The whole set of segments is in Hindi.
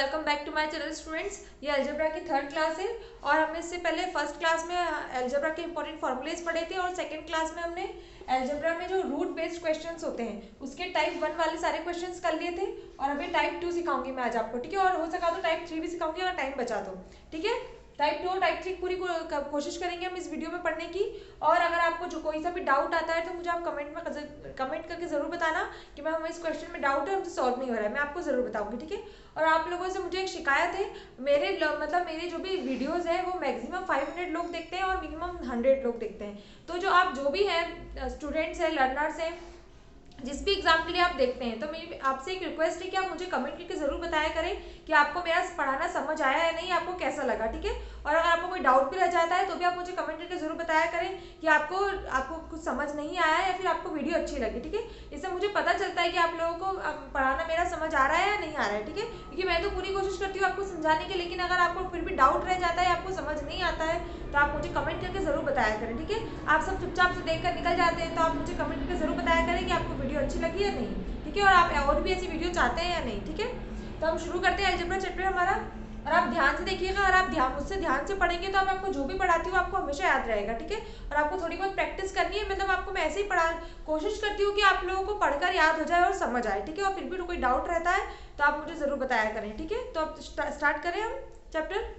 Welcome back to my channel students. ये अलजेब्रा की थर्ड क्लास है और हमने इससे पहले फर्स्ट क्लास में अलजेब्रा के इंपॉर्टेंट फॉर्मूलेज पढ़े थे और सेकंड क्लास में हमने अलजेब्रा में जो रूट बेस्ड क्वेश्चंस होते हैं उसके टाइप 1 वाले सारे क्वेश्चंस कर लिए थे और अभी टाइप 2 सिखाऊंगी मैं आज आपको, ठीक है। और हो सका तो टाइप 3 भी सिखाऊंगी अगर टाइम बचा तो, ठीक है। टाइप 2 और टाइप 3 पूरी कोशिश करेंगे हम इस वीडियो में पढ़ने की। और अगर आपको जो कोई सा भी डाउट आता है तो मुझे आप कमेंट करके जरूर बताना कि मैम हमें इस क्वेश्चन में डाउट है, हमसे सॉल्व नहीं हो रहा है, मैं आपको जरूर बताऊंगी, ठीक है। और आप लोगों से मुझे एक शिकायत है, मेरे जो भी वीडियोस है वो मैक्सिमम 500 लोग देखते हैं और मिनिमम 100 लोग देखते हैं। तो जो आप जो भी हैं स्टूडेंट्स हैं, लर्नर्स हैं, जिस भी एग्जाम के लिए आप देखते हैं, तो मेरी आपसे एक रिक्वेस्ट है कि आप मुझे कमेंट करके जरूर बताया करें कि आपको मेरा पढ़ाना समझ आया है नहीं, आपको कैसा लगा, ठीक है। और अगर आपको कोई डाउट भी रह जाता है तो भी आप मुझे कमेंट करके जरूर बताया करें कि आपको कुछ समझ नहीं आया है या फिर आपको वीडियो अच्छी लगी, ठीक है। इससे मुझे पता चलता है कि आप लोगों को पढ़ाना मेरा समझ आ रहा है या नहीं आ रहा है, ठीक है। क्योंकि मैं तो पूरी कोशिश करती हूँ आपको समझाने की, लेकिन अगर आपको फिर भी डाउट रह जाता है, आपको समझ नहीं आता है, तो आप मुझे कमेंट करके जरूर बताया करें, ठीक है। आप सब चुपचाप से देखकर निकल जाते हैं, तो आप मुझे कमेंट करके जरूर बताया करें कि आपको वीडियो अच्छी लगी या नहीं, ठीक है। और आप और भी ऐसी वीडियो चाहते हैं या नहीं, ठीक है। तो हम शुरू करते हैं अलजेब्रा चैप्टर हमारा। और आप ध्यान से देखिएगा, और आप मुझसे ध्यान से पढ़ेंगे तो मैं आपको जो भी पढ़ाती हूँ आपको हमेशा याद रहेगा, ठीक है। और आपको थोड़ी बहुत प्रैक्टिस करनी है, मतलब आपको मैं ऐसे ही कोशिश करती हूँ कि आप लोगों को पढ़कर याद हो जाए और समझ आए, ठीक है। और फिर भी कोई डाउट रहता है तो आप मुझे जरूर बताया करें, ठीक है। तो अब स्टार्ट करें हम चैप्टर।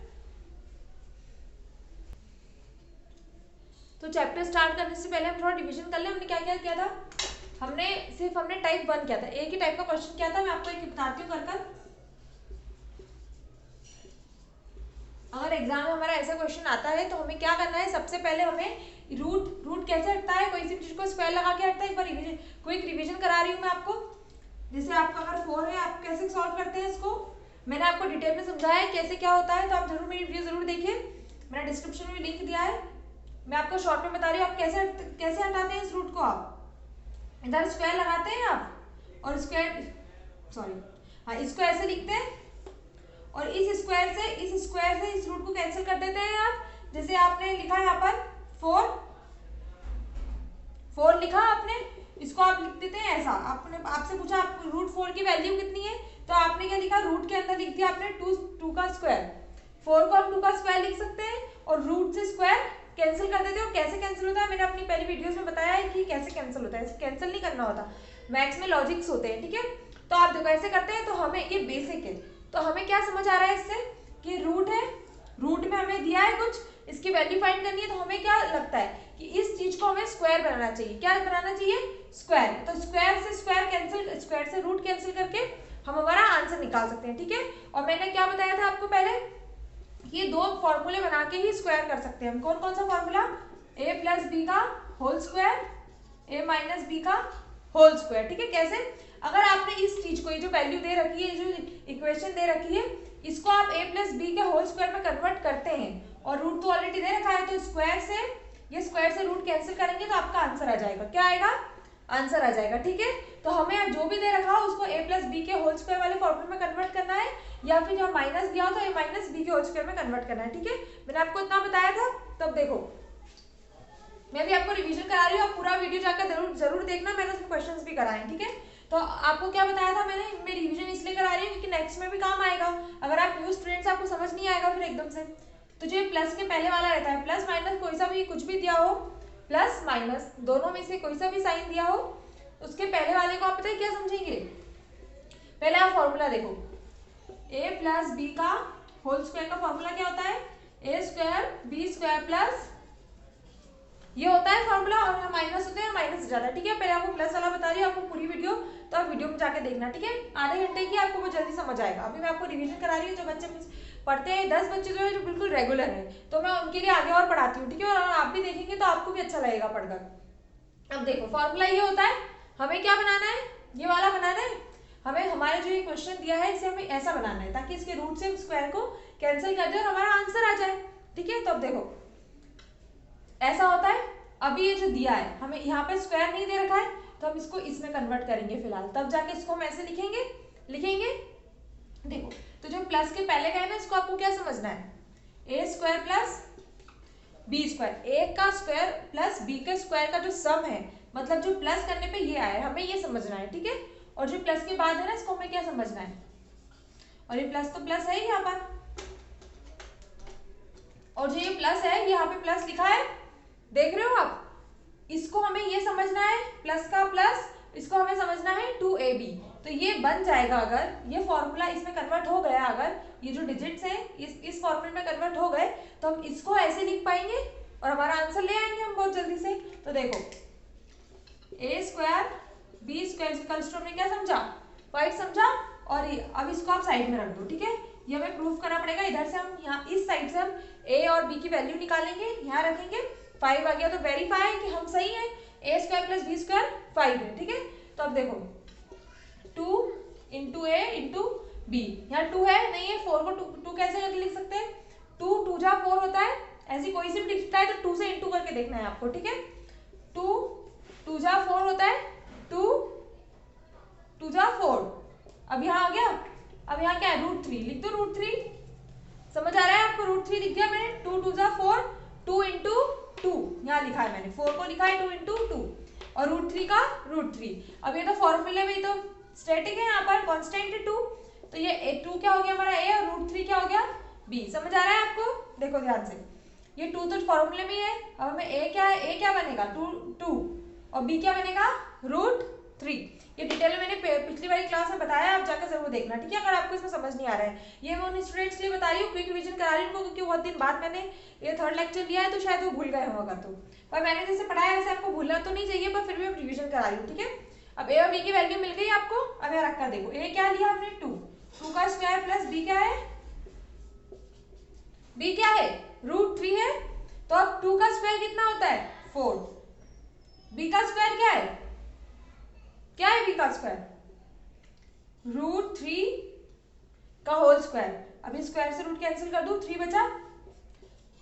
तो चैप्टर स्टार्ट करने से पहले हम थोड़ा डिवीजन कर लें। हमने क्या क्या किया था, हमने टाइप 1 किया था, एक ही टाइप का क्वेश्चन किया था। मैं आपको एक बताती हूँ कर। अगर एग्जाम में हमारा ऐसा क्वेश्चन आता है तो हमें क्या करना है, सबसे पहले हमें रूट कैसे हटता है, कोई सी चीज को स्क्वायर लगा के हटता है। एक बार क्विक रिवीजन करा रही हूँ मैं आपको। जैसे आपका अगर 4 है, आप कैसे सॉल्व करते हैं इसको, मैंने आपको डिटेल में समझाया है कैसे क्या होता है, तो आप जरूर मेरी वीडियो जरूर देखिए, मैंने डिस्क्रिप्शन में लिंक दिया है। मैं आपको शॉर्ट में बता रही हूँ आप कैसे हटाते हैं इस रूट को। आप इधर स्क्वायर लगाते हैं आप और हाँ, इसको ऐसे लिखते हैं और इस स्क्वायर से इस रूट को कैंसिल कर देते हैं आप। जैसे आपने लिखा यहाँ पर 4 लिखा आपने, इसको आप लिख देते हैं ऐसा। आपसे पूछा आप रूट 4 की वैल्यू कितनी है, तो आपने क्या लिखा, रूट के अंदर लिख दिया आपने 2 का स्क्वायर। 4 को हम 2 का स्क्वायर लिख सकते हैं और रूट से स्क्वायर कैंसिल कर देते हो। कैसे कैंसिल होता है मैंने अपनी पहली वीडियोस में बताया है कि कैसे कैंसिल होता है, ऐसे कैंसिल नहीं करना होता, मैथ्स में लॉजिक्स होते हैं, ठीक है। तो आप देखो ऐसे करते हैं, तो हमें ये बेसिक है। तो हमें क्या समझ आ रहा है इससे कि रूट है, रूट में हमें दिया है कुछ, इसकी वैल्यू फाइंड करनी है। तो हमें क्या लगता है कि इस चीज को हमें स्क्वायर बनाना चाहिए। क्या बनाना चाहिए, स्क्वायर। तो स्क्वायर से स्क्वायर कैंसिल, स्क्वायर से रूट कैंसिल करके हम हमारा आंसर निकाल सकते हैं, ठीक है। और मैंने क्या बताया था आपको पहले, ये 2 फॉर्मूले बना के ही स्क्वायर कर सकते हैं हम। कौन कौन सा फॉर्मूला, a प्लस बी का whole square, a minus B का होल स्क्वायर, ठीक है। कैसे, अगर आपने इस चीज को, ये जो वैल्यू दे रखी है, जो इक्वेशन दे रखी है, इसको आप a प्लस बी के होल स्क्वायर में कन्वर्ट करते हैं और रूट तो ऑलरेडी दे रखा है, तो स्क्वायर से रूट कैंसिल करेंगे तो आपका आंसर आ जाएगा। क्या आएगा, आंसर आ जाएगा, ठीक है। तो हमें जो भी दे रखा हो उसको a प्लस बी के होल स्क्वायर वाले फॉर्मूले में कन्वर्ट करना है, या फिर जब माइनस दिया हो तो a माइनस बी के होल स्क्वायर में कन्वर्ट करना है, ठीक है। मैंने आपको इतना बताया था। तब देखो मैं भी आपको रिवीजन करा रही हूँ, आप पूरा वीडियो जाकर जरूर देखना, मैंने उसमें क्वेश्चंस भी कराए, ठीक है। तो आपको क्या बताया था मैंने, मैं रिवीजन इसलिए करा रही हूँ क्योंकि नेक्स्ट में भी काम आएगा। अगर आप न्यू स्टूडेंट्स, आपको समझ नहीं आएगा फिर एकदम से, तो जो प्लस के पहले वाला रहता है, प्लस माइनस कोई सा भी कुछ भी दिया हो, प्लस माइनस दोनों में से कोई सा भी साइन दिया हो, उसके पहले वाले को आप पता है क्या समझेंगे, पहले आप फॉर्मूला देखो, a प्लस बी का होल स्क्वायर का फॉर्मूला क्या होता है, a square B square plus, ये होता है फॉर्मूला। और यहाँ माइनस होते हैं, माइनस हो जाता है, ठीक है। पहले आपको प्लस वाला बता रही हूँ, आपको पूरी वीडियो तो आप वीडियो में जाके देखना, ठीक है। आधे घंटे की आपको बहुत जल्दी समझ आएगा। अभी मैं आपको रिवीजन करा रही हूँ, जो बच्चे पढ़ते हैं 10 बच्चे जो है जो बिल्कुल रेगुलर है, तो मैं उनके लिए आगे और पढ़ाती हूँ, ठीक है। और आप भी देखेंगे तो आपको भी अच्छा लगेगा पढ़कर। अब देखो फॉर्मूला ये होता है, हमें क्या बनाना है, ये वाला बनाना है। हमें हमारे जो ये क्वेश्चन दिया है इसे हमें ऐसा बनाना है ताकि इसके रूट से स्क्वायर को कैंसिल कर दे और हमारा आंसर आ जाए, ठीक है। तो अब देखो ऐसा होता है। अभी ये जो दिया है, हमें यहाँ पे स्क्वायर नहीं दे रखा है, तो हम इसको इसमें कन्वर्ट करेंगे फिलहाल, तब जाके इसको हम ऐसे लिखेंगे। देखो तो जो प्लस के पहले का है ना, इसको आपको क्या समझना है, ए स्क्वायर प्लस बी स्क्वायर, ए का स्क्वायर प्लस बी के स्क्वायर का जो सम है, मतलब जो प्लस करने पे ये आया है, हमें ये समझना है, ठीक है। और जो प्लस के बाद है ना, इसको हमें क्या समझना है, और ये प्लस तो प्लस है यहाँ पर, और जो ये प्लस है यहाँ पे प्लस लिखा है, देख रहे हो आप। इसको हमें ये समझना है, प्लस का प्लस, इसको हमें समझना है 2ab। तो ये बन जाएगा, अगर ये फॉर्मूला इसमें कन्वर्ट हो गया, अगर ये जो डिजिट्स हैं इस फॉर्मूले में कन्वर्ट हो गए, तो हम इसको ऐसे लिख पाएंगे और हमारा आंसर ले आएंगे हम बहुत जल्दी से। तो देखो a square b square equals to, हमने क्या समझा, 5 समझा। और अब इसको आप साइड में रख दो, ठीक है। ये हमें प्रूफ करना पड़ेगा, इधर से हम यहाँ इस साइड से हम a और b की वैल्यू निकालेंगे, यहाँ रखेंगे, 5 आ गया तो वेरीफाई है कि हम सही है, a square plus b square 5 है, ठीक है। तो अब देखो 2 इंटू a इंटू b, यहाँ 2 है नहीं है, 4 को 2 कैसे करके लिख सकते हैं, 2 2 जा 4 होता है, ऐसी कोई सी भी दिखता है तो 2 से इंटू करके देखना है आपको, ठीक है। 2 2 जा 4 होता है, 2 2 जा 4। अब यहाँ आ गया, अब यहाँ क्या है, √3 लिख दो, √3 समझ आ रहा है आपको, √3 लिख दिया मैंने। 2 2 जा 4, 2 इंटू 2 यहाँ लिखा है मैंने, 4 को लिखा है 2 इंटू 2, और √3 का √3। अब ये तो फॉर्मूले में ही तो स्टैटिक है, यहाँ पर कांस्टेंट है 2, तो ये 2 क्या हो गया हमारा a, और √3 क्या हो गया b। समझ आ रहा है आपको, देखो ध्यान से, ये 2 तो फॉर्मूले में ही है। अब हमें a क्या है, a क्या बनेगा 2 और b क्या बनेगा √3। ये डिटेल में मैंने पिछली वाली क्लास में बताया, आप जाकर जरूर देखना, ठीक है। अगर आपको इसमें समझ नहीं आ रहा है, ये मैं उन स्टूडेंट्स के लिए बता रही हूँ, क्विक रिवीजन करा रही हूँ उनको, क्योंकि बहुत दिन बाद मैंने ये 3rd लेक्चर लिया है, तो शायद वो भूल गए होगा। तो पर मैंने जैसे पढ़ाया वैसे आपको भूलना तो नहीं चाहिए, पर फिर भी मैं रिवीजन करा रही हूँ, ठीक है। अब a और b की वैल्यू मिल गई आपको, अब यहाँ रखकर देखो, a क्या लिया हमने 2 का स्क्वायर प्लस b क्या है, b क्या है √3 है, तो अब 2 का स्क्वायर कितना होता है 4, b का स्क्वायर क्या है, क्या है b का स्क्वायर √3 का होल स्क्वायर। अब इस स्क्वायर से रूट कैंसिल कर दो, 3 बचा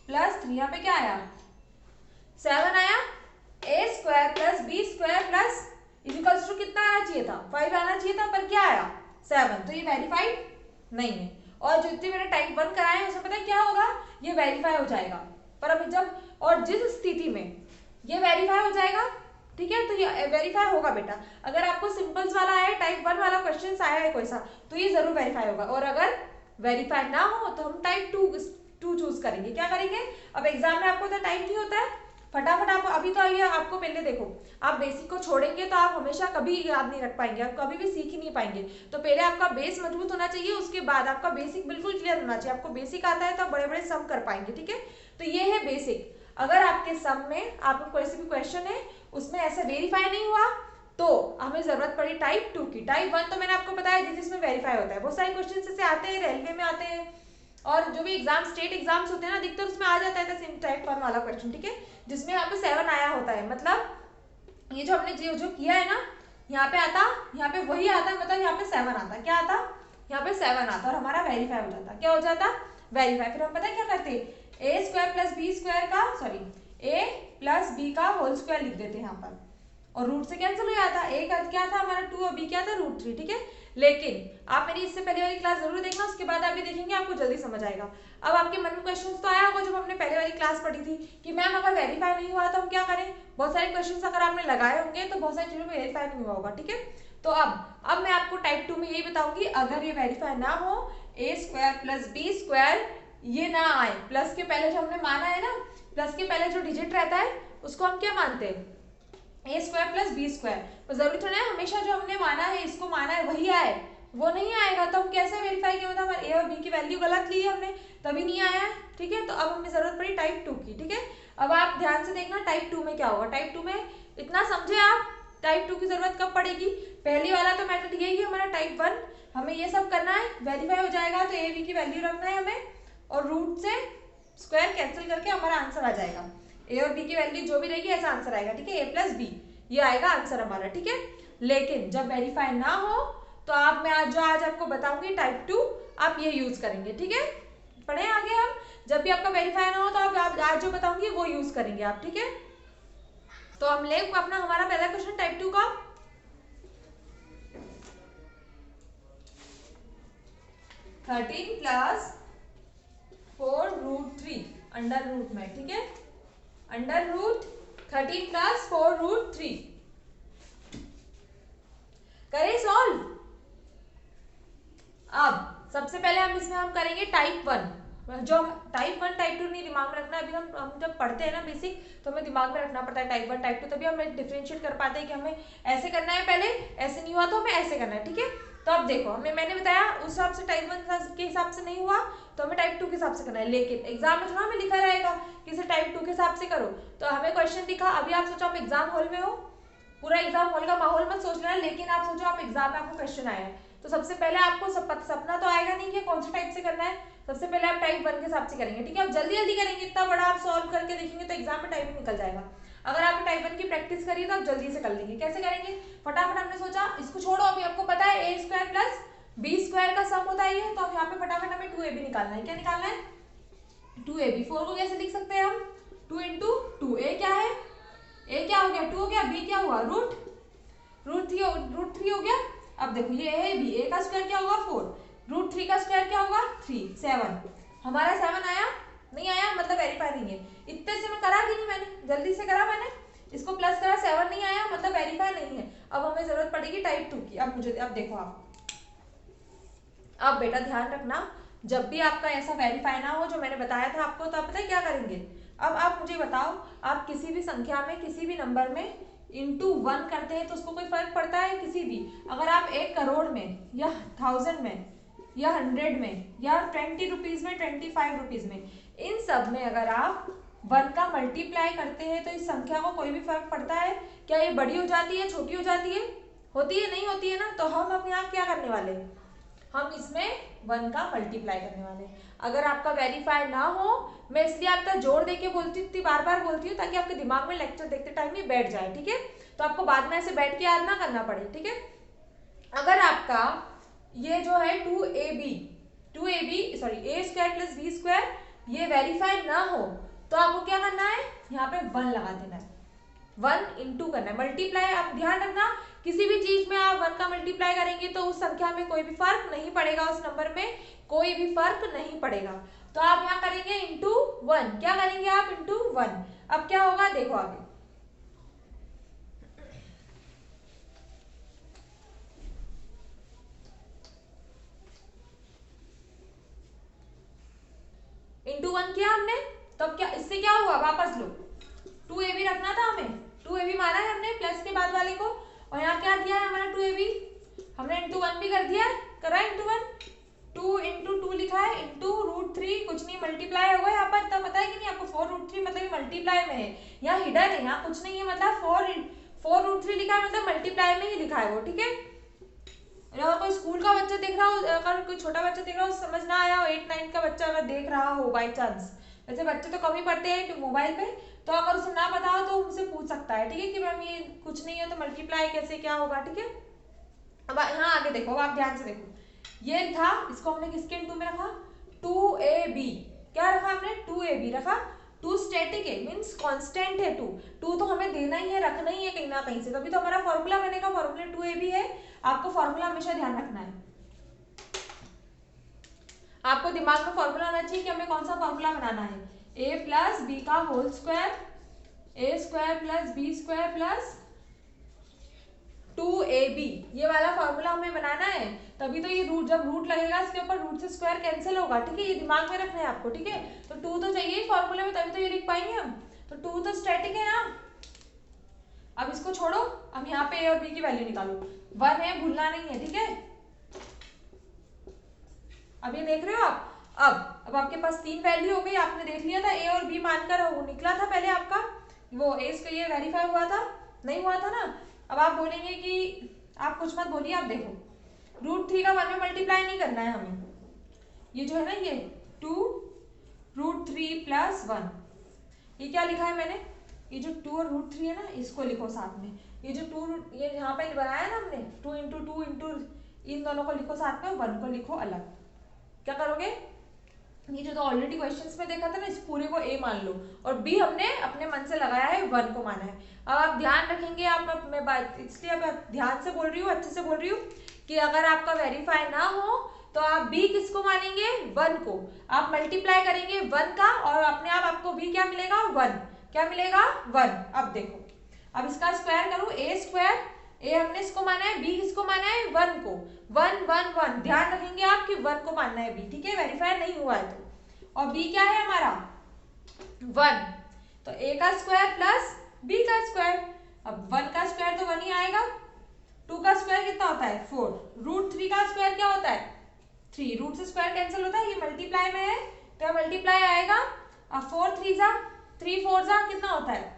प्लस 3, यहाँ पे क्या आया 7 आया, a square plus b square plus equals to कितना आना चाहिए था, 5 आना चाहिए था, पर क्या आया 7, तो ये वेरीफाइड नहीं है। और जो इतनी मैंने टाइप 1 कराए हैं उसमें पता है क्या होगा, ये वेरीफाई हो जाएगा। पर अभी जब और जिस स्थिति में ये वेरीफाई हो जाएगा, ठीक है, तो ये वेरीफाई होगा बेटा। अगर आपको सिंपल्स वाला आया है, टाइप 1 वाला क्वेश्चन आया है कोई सा, तो ये जरूर वेरीफाई होगा। और अगर वेरीफाई ना हो तो हम टाइप 2 चूज करेंगे। क्या करेंगे, अब एग्जाम में आपको तो टाइप नहीं होता है, फटाफट आप अभी तो आइए, आपको पहले देखो, आप बेसिक को छोड़ेंगे तो आप हमेशा कभी याद नहीं रख पाएंगे, आप कभी भी सीख ही नहीं पाएंगे। तो पहले आपका बेस मजबूत होना चाहिए, उसके बाद आपका बेसिक बिल्कुल क्लियर होना चाहिए। आपको बेसिक आता है तो आप बड़े बड़े सम कर पाएंगे, ठीक है। तो ये है बेसिक। अगर आपके सम में आपको कोई सी भी क्वेश्चन है उसमें ऐसे वेरीफाई नहीं हुआ, तो हमें जरूरत पड़ी टाइप 2 की। टाइप 1 तो मैंने आपको बताया जिसमें वेरीफाई होता है, बहुत सारे क्वेश्चन ऐसे आते हैं, रेलवे में आते हैं, और जो भी एग्जाम स्टेट एग्जाम्स होते हैं ना, अधिकतर उसमें आ जाता है टाइप 1 वाला क्वेश्चन, ठीक है, जिसमें यहाँ पे 7 आया होता है। मतलब ये जो हमने जो किया है ना, यहाँ पे आता, यहाँ पे वही आता है, मतलब यहाँ पे 7 आता, क्या आता, यहाँ पे 7 आता, और हमारा वेरीफाई हो जाता, क्या हो जाता वेरीफाई। फिर हम पता है क्या करते, a square plus b square का, सॉरी a प्लस b का होल स्क्वायर लिख देते हैं यहाँ पर, और रूट से कैंसिल हो जाता। a का क्या था हमारा 2 और b क्या था √3, ठीक है। लेकिन आप मेरी इससे पहले वाली क्लास जरूर देखना, उसके बाद आप ये देखेंगे आपको जल्दी समझ आएगा। अब आपके मन में क्वेश्चन तो आया होगा जब हमने पहले वाली क्लास पढ़ी थी कि मैम अगर वेरीफाई नहीं हुआ तो हम क्या करें। बहुत सारे क्वेश्चन अगर आपने लगाए होंगे तो बहुत सारी चीजों में वेरीफाई नहीं हुआ होगा, ठीक है। तो अब मैं आपको टाइप 2 में यही बताऊंगी, अगर ये वेरीफाई ना हो, a square plus b square ये ना आए, प्लस के पहले जो हमने माना है ना, प्लस के पहले जो डिजिट रहता है उसको हम क्या मानते हैं, a square plus b square. तो जरूरी थोड़ा है हमेशा जो हमने माना है, इसको माना है वही आए, वो नहीं आएगा तो हम कैसे वेरीफाई किया, मतलब a और b की वैल्यू गलत ली है हमने तभी नहीं आया है, ठीक है। तो अब हमें जरूरत पड़ी टाइप 2 की, ठीक है। अब आप ध्यान से देखना टाइप 2 में क्या होगा। टाइप 2 में इतना समझे आप, टाइप 2 की जरूरत कब पड़ेगी, पहली वाला तो मेथड यही है हमारा टाइप 1, हमें ये सब करना है, वेरीफाई हो जाएगा तो a b की वैल्यू रखना है हमें, और रूट से स्क्वायर कैंसिल करके हमारा आंसर आ जाएगा। a और b की वैल्यू जो भी रहेगी ऐसा आंसर आएगा, ठीक है, a प्लस b ये आएगा आंसर हमारा, ठीक है। लेकिन जब वेरीफाई ना हो तो मैं आज आपको बताऊंगी टाइप 2, आप ये यूज करेंगे, ठीक है। पढ़े आगे हम, जब भी आपका वेरीफाई ना हो तो आप आज जो बताऊंगी वो यूज करेंगे आप, ठीक है। तो हम ले अपना हमारा पहला क्वेश्चन टाइप 2 का, 13 प्लस 4√3 अंडर रूट में, ठीक है, अंडर रूट 13 प्लस 4√3 करें सॉल्व। अब सबसे पहले इसमें हम करेंगे टाइप 1, जो टाइप 1 टाइप 2 नहीं दिमाग में रखना। अभी हम जब पढ़ते हैं ना बेसिक, तो हमें दिमाग में रखना पड़ता है टाइप 1 टाइप 2, तभी हमें डिफरेंशिएट कर पाते हैं कि हमें ऐसे करना है, पहले ऐसे नहीं हुआ तो हमें ऐसे करना है, ठीक है। तो अब देखो मैंने बताया उस हिसाब से टाइप 1 के हिसाब से नहीं हुआ तो हमें टाइप 2 के हिसाब से करना है, लेकिन एग्जाम में थोड़ा हमें लिखा रहेगा कि इसे टाइप 2 के हिसाब से करो। तो हमें क्वेश्चन दिखा, अभी आप सोचो आप एग्जाम हॉल में हो, पूरा एग्जाम हॉल का माहौल मत सोच लेना, लेकिन आप सोचो आप एग्जाम में आपको क्वेश्चन आया है, तो सबसे पहले आपको सपना तो आएगा नहीं कि कौन से टाइप से करना है, सबसे पहले आप टाइप 1 के हिसाब से करेंगे, ठीक है। अब जल्दी जल्दी करेंगे, इतना बड़ा आप सॉल्व करके देखेंगे तो एग्जाम में टाइम निकल जाएगा। अगर आपने टाइप 1 की प्रैक्टिस करी तो आप जल्दी से कर लेंगे। कैसे करेंगे, फटाफट हमने सोचा इसको छोड़ो, अभी आपको पता है a square plus b square का सम होता है ये, तो अब यहाँ पे फटाफट हमें 2ab निकालना है। क्या निकालना है, 2ab। 4 को कैसे लिख सकते हैं हम, 2 इंटू 2, a क्या है, a क्या हो गया 2 हो गया, b क्या हुआ रूट 3 हो गया। अब देखो ये है b, a का स्क्वायर क्या होगा 4, रूट 3 का स्क्वायर क्या होगा 3, 7। हमारा 7 आया, नहीं आया मतलब वेरीफाई नहीं है। इतने से मैं करा कि नहीं, मैंने जल्दी से करा, मैंने इसको प्लस करा, 7 नहीं आया मतलब वेरीफाई नहीं है। अब हमें जरूरत पड़ेगी टाइप 2 की। अब देखो अब बेटा ध्यान रखना, जब भी आपका ऐसा वेरीफाई ना हो जो मैंने बताया था आपको, तो आप पता है क्या करेंगे। अब आप मुझे बताओ, आप किसी भी संख्या में किसी भी नंबर में इंटू 1 करते हैं तो उसको कोई फर्क पड़ता है, किसी भी। अगर आप 1 करोड़ में या 1000 में या 100 में या 20 रुपीज में 25 रुपीज में, इन सब में अगर आप 1 का मल्टीप्लाई करते हैं तो इस संख्या को कोई भी फर्क पड़ता है क्या, ये बड़ी हो जाती है छोटी हो जाती है, होती है नहीं होती है ना। तो हम अब यहाँ क्या करने वाले, हम इसमें 1 का मल्टीप्लाई करने वाले। अगर आपका वेरीफाई ना हो, मैं इसलिए आपका जोड़ देके बोलती हूँ, बार बार बोलती हूँ, ताकि आपके दिमाग में लेक्चर देखते टाइम ही बैठ जाए, ठीक है। तो आपको बाद में ऐसे बैठ के याद ना करना पड़े, ठीक है। अगर आपका ये जो है 2ab sorry a square plus b square ये वेरीफाई ना हो, तो आपको क्या करना है, यहाँ पे 1 लगा देना है, 1 इंटू करना है मल्टीप्लाई। आप ध्यान रखना, किसी भी चीज में आप 1 का मल्टीप्लाई करेंगे तो उस संख्या में कोई भी फर्क नहीं पड़ेगा, उस नंबर में कोई भी फर्क नहीं पड़ेगा। तो आप यहाँ करेंगे इंटू 1, क्या करेंगे आप इंटू 1। अब क्या होगा देखो आगे, इंटू 1 किया हमने, तो अब क्या इससे क्या हुआ, वापस लो 2ab रखना था हमें, 2ab माना है हमने प्लस के बाद वाले को, और यहाँ क्या दिया है हमारा 2ab, हमने इंटू 1 भी कर दिया, करा इंटू 1, 2 इंटू 2 लिखा है इंटू रूट 3, कुछ नहीं मल्टीप्लाई होगा यहाँ पर, तब पता है कि नहीं आपको 4 रूट 3 मतलब मल्टीप्लाई में है, यहाँ हिडन है, यहाँ कुछ नहीं है, मतलब 4 रूट 3 लिखा है मतलब मल्टीप्लाई में ही लिखा है वो, ठीक है। अगर कोई स्कूल का बच्चा देख रहा हो, अगर कोई छोटा बच्चा देख रहा हो, समझ ना आया हो, 8-9 का बच्चा अगर देख रहा हो बाई चांस, वैसे बच्चे तो कम ही पढ़ते हैं मोबाइल पे, तो अगर उसे ना पता हो तो उनसे पूछ सकता है, ठीक है, कि मैम ये कुछ नहीं है तो मल्टीप्लाई कैसे क्या होगा, ठीक है। अब यहाँ आगे देखो, अब आप ध्यान से देखो, ये था, इसको हमने किसके इंटू में रखा, 2ab, क्या रखा हमने 2ab रखा, 2 स्टैटिक है मींस कांस्टेंट है, 2 तो हमें देना ही है, रखना ही है कहीं ना कहीं से, तभी तो हमारा फॉर्मूला बनेगा, फॉर्मूला 2ab है। आपको फॉर्मूला हमेशा ध्यान रखना है, आपको दिमाग में फॉर्मूला आना चाहिए कि हमें कौन सा फॉर्मूला बनाना है, a प्लस बी का whole square, a square plus B square plus 2ab, ये वाला फॉर्मूला हमें बनाना है, तभी तो ये रूट, जब रूट लगेगा इसके ऊपर रूट से स्क्वायर कैंसिल होगा, ठीक है, ये दिमाग में रखना है आपको, ठीक है। तो 2 तो चाहिए फॉर्मूले में, तभी तो ये लिख पाएंगे हम, तो 2 तो स्टैटिक है ना। अब इसको छोड़ो, अब यहाँ पे a और b की वैल्यू निकालो, 1 है भूलना नहीं है, ठीक है। अब ये देख रहे हो आप, अब आपके पास 3 वैल्यू हो गई, आपने देख लिया था a और b मानकर, वो निकला था पहले आपका, वो a इसका ये वेरीफाई हुआ था, नहीं हुआ था ना। अब आप बोलेंगे कि आप कुछ मत बोलिए, आप देखो रूट 3 का 1 में मल्टीप्लाई नहीं करना है हमें, ये जो है ना ये 2 रूट 3 प्लस 1, ये क्या लिखा है मैंने, ये जो 2 और रूट 3 है ना, इसको लिखो साथ में, ये जो 2 ये यहाँ पे बनाया ना हमने 2 इंटू 2 इंटू, इन दोनों को लिखो साथ में, 1 को लिखो अलग। क्या करोगे, ये जो तो ऑलरेडी क्वेश्चंस में देखा था ना, इस पूरे को a मान लो, और b हमने अपने मन से लगाया है, 1 को माना है। अब आप ध्यान रखेंगे, आप मैं बात इसलिए अब ध्यान से बोल रही हूँ, अच्छे से बोल रही हूँ, कि अगर आपका वेरीफाई ना हो तो आप b किसको मानेंगे, 1 को, आप मल्टीप्लाई करेंगे 1 का, और अपने आप आपको b क्या मिलेगा 1, क्या मिलेगा 1। अब देखो, अब इसका स्क्वायर करूँ, a स्क्वायर ए हमने इसको माना है, बी किसको माना है, 1 को। 1 1 1 ध्यान रखेंगे आप कि 1 को मानना है बी, ठीक है, वेरीफाई नहीं हुआ है तो। और बी क्या है हमारा 1, तो ए का स्क्वायर प्लस बी का स्क्वायर। अब 1 का स्क्वायर तो 1 ही आएगा, 2 का स्क्वायर कितना होता है 4, रूट 3 का स्क्वायर क्या होता है 3, रूट से स्क्वायर कैंसिल होता है, ये मल्टीप्लाई में है तो मल्टीप्लाई आएगा। अब 4 3 जा 3 4 जा कितना होता है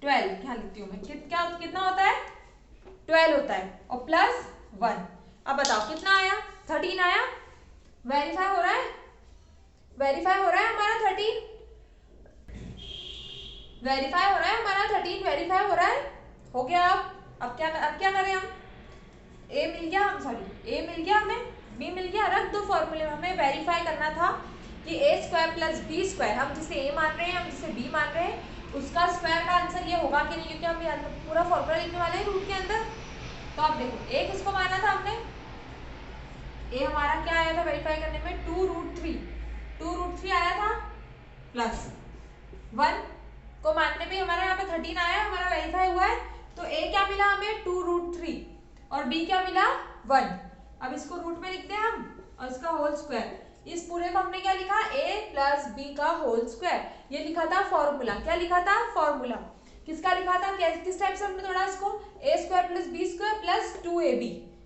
12, क्या लिखती हूँ मैं, कितना होता है 12 होता है, और प्लस 1। अब बताओ कितना आया 13 आया। वेरीफाई हो रहा है, वेरीफाई हो रहा है हमारा 13, वेरीफाई हो रहा है हमारा 13, वेरीफाई हो रहा है, हो गया। अब क्या करें हम, ए मिल गया, हम सॉरी ए मिल गया हमें, बी मिल गया, रख दो फॉर्मूले में। हमें वेरीफाई करना था कि ए स्क्वायर प्लस बी स्क्वायर, हम जिसे ए मान रहे हैं हम जिसे बी मान रहे हैं उसका स्क्वायर का आंसर ये होगा कि नहीं, क्योंकि हम पूरा फॉर्मूला लिखने वाले हैं रूट के अंदर। तो आप देखो ए किसको माना था हमने, ए हमारा क्या आया था वेरीफाई करने में 2√3 आया था, प्लस 1 को मानने पे हमारा यहाँ पे 13 आया, हमारा वेरीफाई हुआ है। तो ए क्या मिला हमें 2√3 और बी क्या मिला 1। अब इसको रूट में लिखते हैं हम और इसका होल स्क्वायर। इस पूरे को हमने क्या लिखा a प्लस बी का होल स्क्वायर, ये लिखा था फॉर्मूला। क्या लिखा था फॉर्मूला, किसका लिखा था, किस टाइप से हमने तोड़ा इसको, a square plus B square plus 2ab।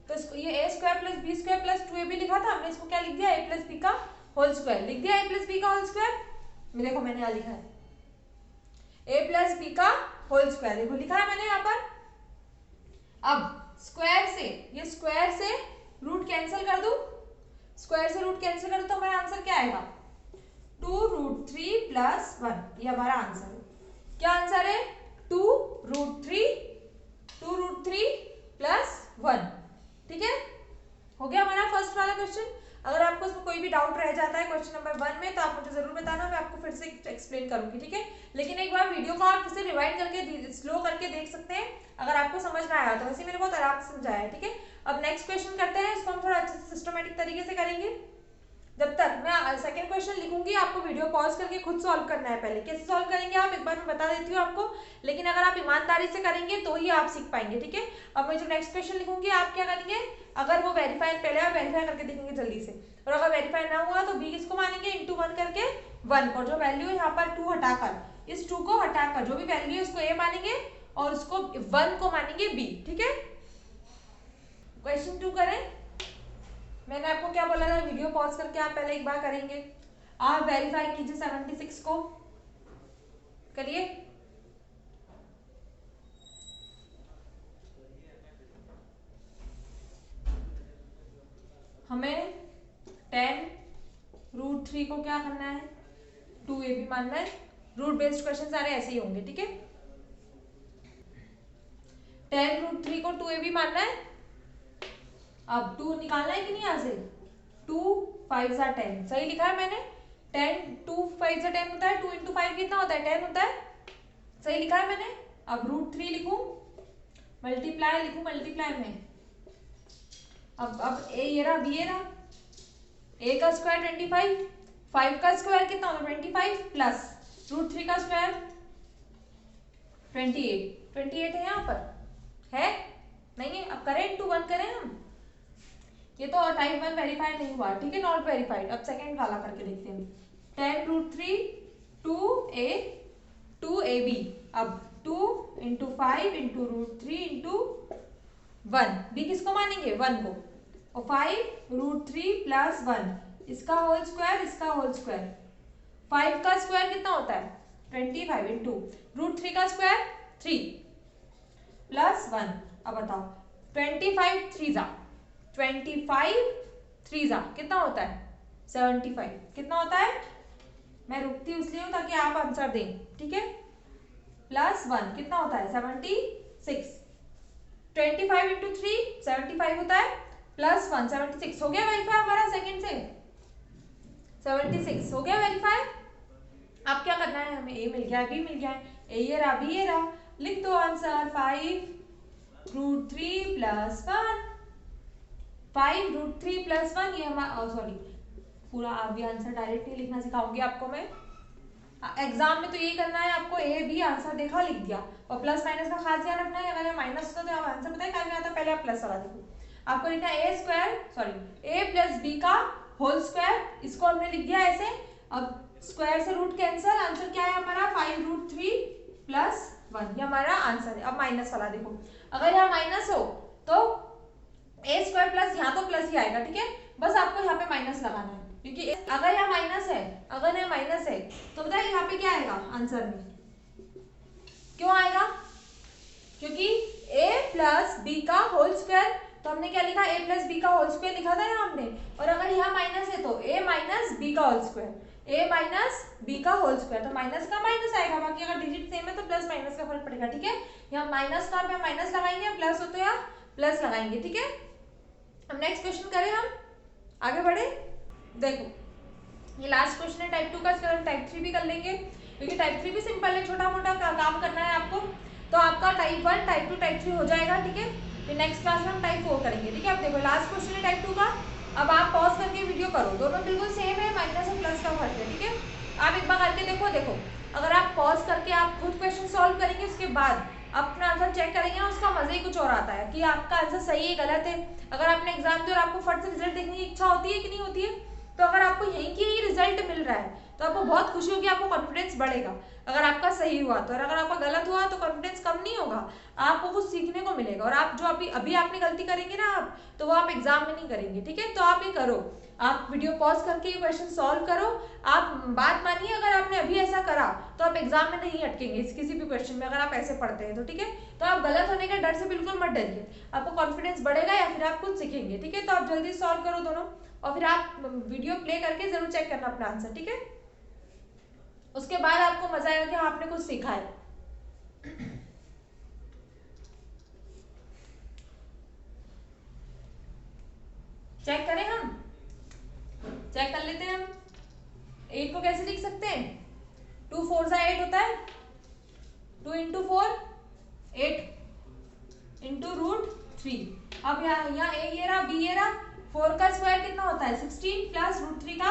तो इसको ये a square plus B square plus 2ab लिखा था, हमने इसको क्या लिख दिया a प्लस बी का होल स्क्वायर लिख दिया, a प्लस बी का होल स्क्वायर। देखो मैंने यहाँ लिखा है a प्लस बी का होल स्क्वायर, देखो लिखा है मैंने यहाँ पर। अब स्क्वायर से, ये स्क्वायर से रूट कैंसिल कर दूं, स्क्वायर से रूट कैंसिल कर दो तो हमारा आंसर क्या आएगा 2√3 प्लस 1, ये हमारा आंसर है। क्या आंसर है 2√3 प्लस 1, ठीक है, हो गया हमारा फर्स्ट वाला क्वेश्चन। अगर आपको इसमें कोई भी डाउट रह जाता है क्वेश्चन नंबर 1 में तो आप मुझे जरूर बताना, मैं आपको फिर से एक्सप्लेन करूंगी, ठीक है। लेकिन एक बार वीडियो को आप फिर से रिवाइंड करके स्लो करके देख सकते हैं अगर आपको समझ ना आया तो, वैसे मैंने बहुत आराम से समझाया है, ठीक है। अब नेक्स्ट क्वेश्चन करते हैं, इसको हम थोड़ा अच्छे से सिस्टमेटिक तरीके से करेंगे। जब तक मैं सेकंड क्वेश्चन लिखूंगी आपको वीडियो पॉज करके खुद सॉल्व करना है। पहले कैसे सॉल्व करेंगे आप एक बार मैं बता देती हूँ आपको, लेकिन अगर आप ईमानदारी से करेंगे तो ही आप सीख पाएंगे, ठीक है। अब मैं जो नेक्स्ट क्वेश्चन लिखूंगी आप क्या करेंगे, अगर वो वेरीफाई, पहले आप वेरीफाई करके देखेंगे जल्दी से, और अगर वेरीफाई ना हुआ तो बी किसको मानेंगे इंटू 1 करके 1, और जो वैल्यू है यहाँ पर 2 हटाकर, इस 2 को हटाकर जो भी वैल्यू है उसको ए मानेंगे और उसको 1 को मानेंगे बी, ठीक है। क्वेश्चन 2 करें, मैंने आपको क्या बोला था वीडियो पॉज करके आप पहले एक बार करेंगे। आप वेरीफाई कीजिए 76 को, करिए। हमें 10√3 को क्या करना है 2ab मानना है। रूट बेस्ड क्वेश्चन सारे ऐसे ही होंगे, ठीक है। 10√3 को 2ab मानना है। अब 2 निकालना है कि नहीं, यहाँ से 2 5 जा 10, सही लिखा है मैंने। 10 2 5 जा 10 होता है, 2 इंटू 5 कितना होता है 10 होता है, सही लिखा है मैंने। अब √3 लिखूं, मल्टीप्लाई लिखूं मल्टीप्लाई में, अब ए ये रहा बी ये रहा, ए का स्क्वायर 25, 5 का स्क्वायर कितना होगा 25 प्लस √3 का स्क्वायर 28 है यहाँ पर, है नहीं है। अब करें इंटू 1 करें हम, ये तो टाइप 1 वेरीफाई नहीं हुआ, ठीक है, नॉट वेरीफाइड। अब सेकंड वाला करके देखते हैं, 10√3 2ab, अब 2 इंटू 5 इंटू √3 इंटू 1, बी किसको मानेंगे 1 को, और 5√3 प्लस 1, इसका होल स्क्वायर इसका होल स्क्वायर। 5 का स्क्वायर कितना होता है 25 इंटू √3 का स्क्वायर 3 प्लस 1। अब बताओ 25 3 जा 25 3 जा कितना होता है 75, कितना होता है, मैं रुकती हूँ इसलिए ताकि आप आंसर दें, ठीक है। प्लस 1 कितना होता है 76, 25 इंटू 3 75 होता है, प्लस 1 76, हो गया वेरीफाई हमारा सेकंड से 76 हो गया वेरीफाई। अब क्या करना है, हमें ए मिल गया बी मिल गया है, ए ये रहा बी ये रहा, लिख दो आंसर 5√3 प्लस 1, 5√3 प्लस 1, ये हमारा सॉरी पूरा अभी आंसर डायरेक्ट नहीं लिखना सिखाऊंगी आपको मैं, एग्जाम में तो यही करना है आपको, ए बी आंसर देखा लिख दिया, और प्लस माइनस का खास ध्यान रखना है, अगर माइनस होता तो आप आंसर पता है क्या आता है, पहले आप प्लस वाला देखो, आपको लिखना है ए प्लस बी का होल स्क्वायर, इसको हमने लिख दिया ऐसे। अब स्क्वायर से रूट कैंसिल, आंसर क्या है हमारा 5√3 प्लस 1, ये हमारा आंसर है। अब माइनस वाला देखो, अगर यहाँ माइनस हो तो ए स्क्वायर प्लस, यहाँ तो प्लस ही आएगा, ठीक है, बस आपको यहाँ पे माइनस लगाना है, क्योंकि अगर यहाँ माइनस है, अगर यहाँ माइनस है तो बताइए यहाँ पे क्या आएगा आंसर में, क्यों आएगा, क्योंकि a प्लस बी का होल स्क्वायर, तो हमने क्या लिखा, a प्लस बी का होल स्क्वायर लिखा था यहाँ हमने, और अगर यहाँ माइनस है तो a माइनस बी का whole square, a minus B का होल स्क्वायर, तो माइनस का माइनस आएगा, बाकी अगर डिजिट सेम है तो प्लस माइनस का फर्क पड़ेगा, ठीक है, यहाँ माइनस का पे माइनस लगाएंगे, प्लस हो तो यहाँ प्लस लगाएंगे, ठीक है। अब नेक्स्ट क्वेश्चन करें, हम आगे बढ़े। देखो ये लास्ट क्वेश्चन है टाइप 2 का, इसके बाद टाइप 3 भी कर लेंगे, क्योंकि टाइप 3 भी सिंपल है, छोटा मोटा काम करना है आपको, तो आपका टाइप 1 टाइप 2 टाइप 3 हो जाएगा, ठीक है, फिर नेक्स्ट क्लास में हम टाइप 4 करेंगे, ठीक है। अब देखो लास्ट क्वेश्चन है टाइप 2 का, अब आप पॉज करके वीडियो करो, दोनों बिल्कुल सेम है, माइनस और प्लस का फर्क है, ठीक है, आप एक बार करके देखो, अगर आप पॉज करके आप खुद क्वेश्चन सॉल्व करेंगे, उसके बाद अपना आंसर चेक करेंगे ना, उसका मजा ही कुछ और आता है कि आपका आंसर सही है गलत है। अगर आपने एग्जाम दिया और आपको फट से रिजल्ट देखने की इच्छा होती है कि नहीं होती है, तो अगर आपको यहीं की ही रिजल्ट मिल रहा है तो आपको बहुत खुशी होगी, आपको कॉन्फिडेंस बढ़ेगा, अगर आपका सही हुआ तो, और अगर आपका गलत हुआ तो कॉन्फिडेंस कम नहीं होगा, आपको कुछ सीखने को मिलेगा, और आप जो अभी आपने गलती करेंगे ना आप, तो वो आप एग्जाम में नहीं करेंगे, ठीक है। तो आप ये करो, आप वीडियो पॉज करके ये क्वेश्चन सॉल्व करो, आप बात मानिए, अगर आपने अभी ऐसा करा तो आप एग्जाम में नहीं अटकेंगे किसी भी क्वेश्चन में, अगर आप ऐसे पढ़ते हैं तो, ठीक है। तो आप गलत होने के डर से बिल्कुल मत डरिए, आपको कॉन्फिडेंस बढ़ेगा या फिर आप कुछ सीखेंगे, ठीक है। तो आप जल्दी सॉल्व करो दोनों, और फिर आप वीडियो प्ले करके जरूर चेक करना अपना आंसर, ठीक है, उसके बाद आपको मजा आएगा कि आपने कुछ सीखा है। चेक करें, हम चेक कर लेते हैं, हम 8 को कैसे लिख सकते हैं, 2 4 सा 8 होता है, 2 इंटू 4 8 इंटू √3। अब यहाँ ए ये रहा, बी ये रहा, 4 का स्क्वायर कितना होता है 16 प्लस √3 का,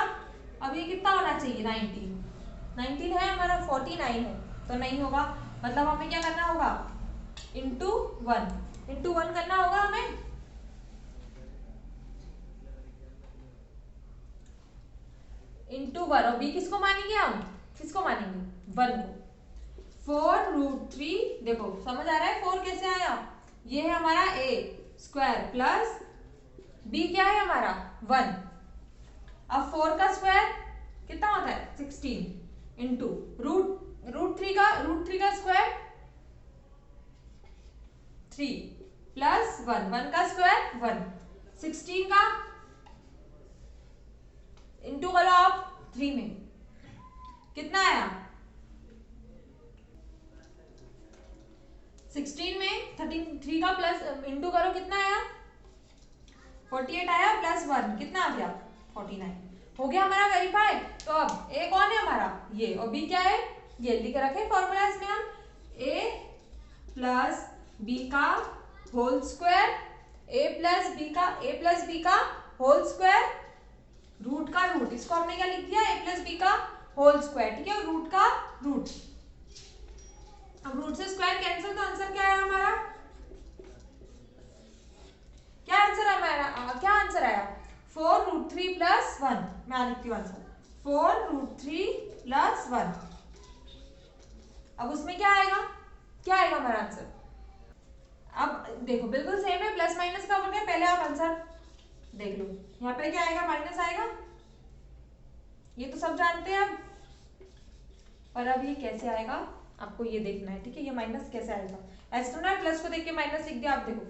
अब ये कितना होना चाहिए 19 है हमारा, 49 है, तो नहीं होगा, मतलब हमें क्या करना होगा, इंटू 1 करना होगा हमें, इंटू 1, और बी किसको मानेंगे हम, किसको मानेंगे 1 को, 4√3, देखो समझ आ रहा है 4 कैसे आया, ये है हमारा a स्क्वायर प्लस b क्या है हमारा 1, अब 4 का स्क्वायर कितना होता है 16 इंटू √3 का स्क्वायर 3 प्लस 1 का स्क्वायर 1, 16 का इंटू करो आप 3 में, कितना आया 16 में 3 का प्लस इंटू करो, कितना आया 48 आया, प्लस 1 कितना आ गया 49, हो गया हमारा वेरीफाई। तो अब ए कौन है हमारा ये, और बी क्या है, ये लिख रखे फॉर्मूला, इसमें हम a प्लस बी का whole square, a plus B का होल स्क्वायर, रूट का रूट, इसको हमने क्या लिख दिया a प्लस बी का होल स्क्वायर, ठीक है, रूट का रूट, अब रूट से स्क्वायर कैंसिल, तो आंसर क्या है हमारा, क्या आंसर है हमारा, क्या आंसर आया 4√3 प्लस 1, मैं लिखती हूँ आंसर 4√3 प्लस 1, अब उसमें क्या आएगा हमारा आंसर, अब देखो बिल्कुल सेम है, प्लस माइनस का फर्क है, पहले आप आंसर देख लो, यहाँ पे क्या आएगा माइनस आएगा, ये तो सब जानते हैं अब, पर अब ये कैसे आएगा आपको ये देखना है, ठीक है, ये माइनस कैसे आएगा, ऐसे तो ना प्लस को देख के माइनस लिख दिया, आप देखो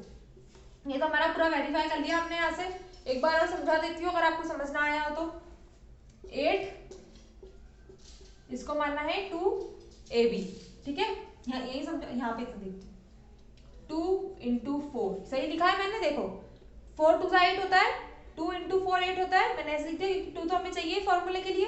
ये तो हमारा पूरा वेरीफाई कर लिया हमने, यहाँ से एक बार और समझा देती हूँ अगर आपको समझ ना आया हो तो, 8 इसको मानना है 2ab, ठीक है, यहाँ यही समझो, यहाँ पे देखते 2 इंटू 4 सही लिखा है मैंने, देखो 4 2 8 होता है, 2 इंटू 4 8 होता है, मैंने ऐसे लिख दिया क्योंकि 2 तो हमें चाहिए फॉर्मूले के लिए,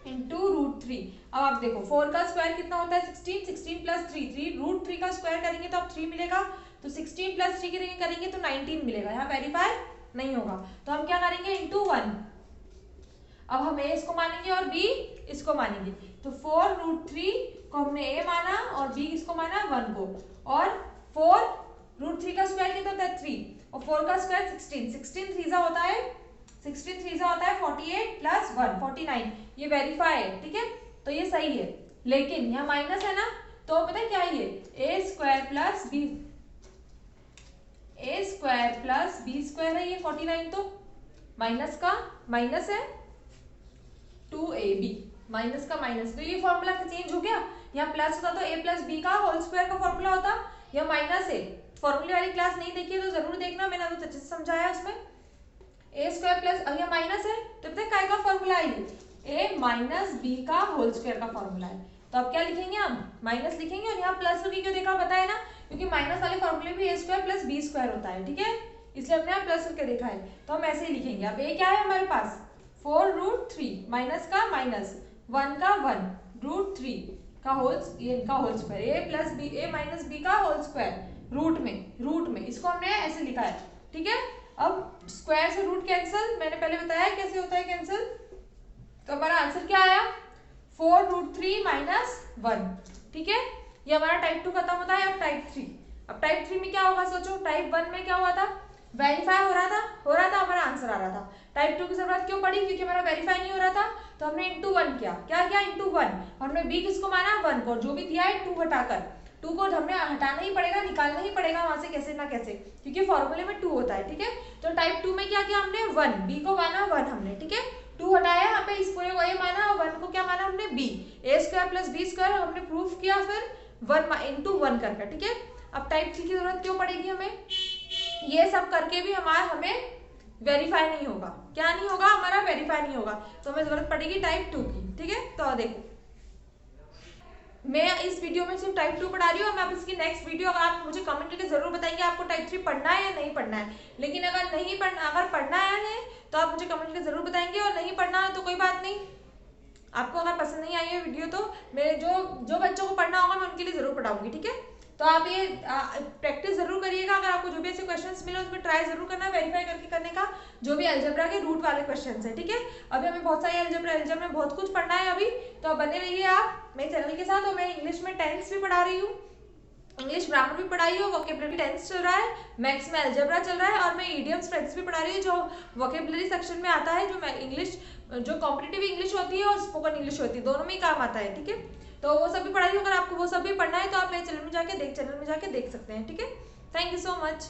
इंटू √3। अब आप देखो 4 का स्क्वायर कितना होता है 16 प्लस 3 √3 का स्क्वायर करेंगे तो आप 3 मिलेगा, तो 16 प्लस 3 करेंगे तो 19 मिलेगा, यहाँ वेरीफाई नहीं होगा, तो हम क्या करेंगे इंटू 1। अब हम ए इसको मानेंगे और बी इसको मानेंगे। तो 4√3 को हमने ए माना और बी किसको माना 1 को, और 4√3 का स्क्वायर कितना होता है 3 और 4 का स्क्वायर 16, 16 3 होता है 48 प्लस 1 49, ये वेरीफाई है, ठीक है, तो ये सही है। लेकिन यहाँ माइनस है ना, तो पता है क्या है, ये ए स्क्वायर प्लस बी है, ये 49 तो माइनस का माइनस है 2ab, माइनस का माइनस, तो ये फॉर्मूला चेंज हो गया। यहाँ प्लस होता तो a प्लस बी का होल स्क्वायर का फॉर्मूला होता, यह माइनस है। फॉर्मूले वाली क्लास नहीं देखी है तो जरूर देखना, मैंने तो अच्छे से समझाया उसमें। ए स्क्वायर प्लस, अब यह माइनस है तो पता है काय का फॉर्मूला है, ए माइनस बी का होल स्क्वायर का फॉर्मूला है। तो अब क्या लिखेंगे, हम माइनस लिखेंगे, और यहाँ प्लस करके क्यों देखा पता है ना, क्योंकि माइनस वाले फॉर्मूले में ए स्क्वायर प्लस बी स्क्वायर होता है, ठीक है, इसलिए हमने यहाँ प्लस करके देखा है। तो हम ऐसे ही लिखेंगे। अब ए क्या है हमारे पास 4√3 माइनस का माइनस 1 का 1√3 का होल स्क्वायर, ए प्लस बी ए माइनस बी का होल स्क्वायर रूट में इसको हमने ऐसे लिखा है, ठीक है। अब स्क्वायर से रूट कैंसिल, मैंने पहले बताया कैसे होता है कैंसिल। तो हमारा आंसर क्या आया 4√3 माइनस 1, ठीक है, ये हमारा टाइप 2 खत्म होता है। अब टाइप 3 में क्या होगा सोचो, टाइप 1 में क्या हुआ था, वेरीफाई हो रहा था, हमारा आंसर आ रहा था। टाइप 2 की जरूरत क्यों पड़ी, क्योंकि हमारा वेरीफाई नहीं हो रहा था, तो हमने इंटू 1 किया, क्या किया इंटू 1, हमने बी किसको माना 1 को, जो भी दिया है 2 हटाकर, 2 को हमने हटाना ही पड़ेगा, निकालना ही पड़ेगा वहां से कैसे ना कैसे, क्योंकि फॉर्मूले में 2 होता है, ठीक है। तो टाइप 2 में क्या किया हमने 1, बी को माना 1 हमने, ठीक है, 2 हटाया, यहाँ पे इस पूरे को ए माना और 1 को क्या माना हमने बी, ए स्क्वायर प्लस बी स्क्वायर हमने प्रूफ किया, फिर 1 इंटू 1 करके, ठीक है। अब टाइप 3 की जरूरत क्यों पड़ेगी हमें, ये सब करके भी हमें वेरीफाई नहीं होगा, क्या नहीं होगा, हमारा वेरीफाई नहीं होगा, तो हमें जरूरत पड़ेगी टाइप 2 की, ठीक है। तो देखो मैं इस वीडियो में सिर्फ टाइप 2 पढ़ा रही हूँ, मैं अब इसकी नेक्स्ट वीडियो, अगर आप मुझे कमेंट करके जरूर बताएंगे आपको टाइप 3 पढ़ना है या नहीं पढ़ना है। लेकिन अगर पढ़ना है तो आप मुझे कमेंट करके जरूर बताएंगे, और नहीं पढ़ना है तो कोई बात नहीं, आपको अगर पसंद नहीं आई है वीडियो तो मेरे जो बच्चों को पढ़ना होगा मैं उनके लिए जरूर पढ़ाऊंगी, ठीक है। तो आप ये प्रैक्टिस जरूर करिएगा, अगर आपको जो भी ऐसे क्वेश्चंस मिले उसमें ट्राई जरूर करना वेरीफाई करने का, जो भी अलजेब्रा के रूट वाले क्वेश्चंस है, ठीक है। अभी हमें बहुत सारे अलजेब्रा में बहुत कुछ पढ़ना है अभी, तो बने रहिए आप मेरे चैनल के साथ। और मैं इंग्लिश में टेंस भी पढ़ा रही हूँ, इंग्लिश ग्रामर भी पढ़ाई हो, वोकेबलरी टेंस चल रहा है, मैथ्स में अलजेब्रा चल रहा है, और मैं इडियम्स फ्रेजेस भी पढ़ा रही हूँ जो वोकेबलरी सेक्शन में आता है, जो इंग्लिश जो कॉम्पिटिटिव इंग्लिश होती है और स्पोकन इंग्लिश होती है, दोनों में ही काम आता है, ठीक है। तो वो सब भी पढ़ाई, अगर आपको वो सब भी पढ़ना है तो आप मेरे चैनल में जाके देख सकते हैं, ठीक है। Thank you so much.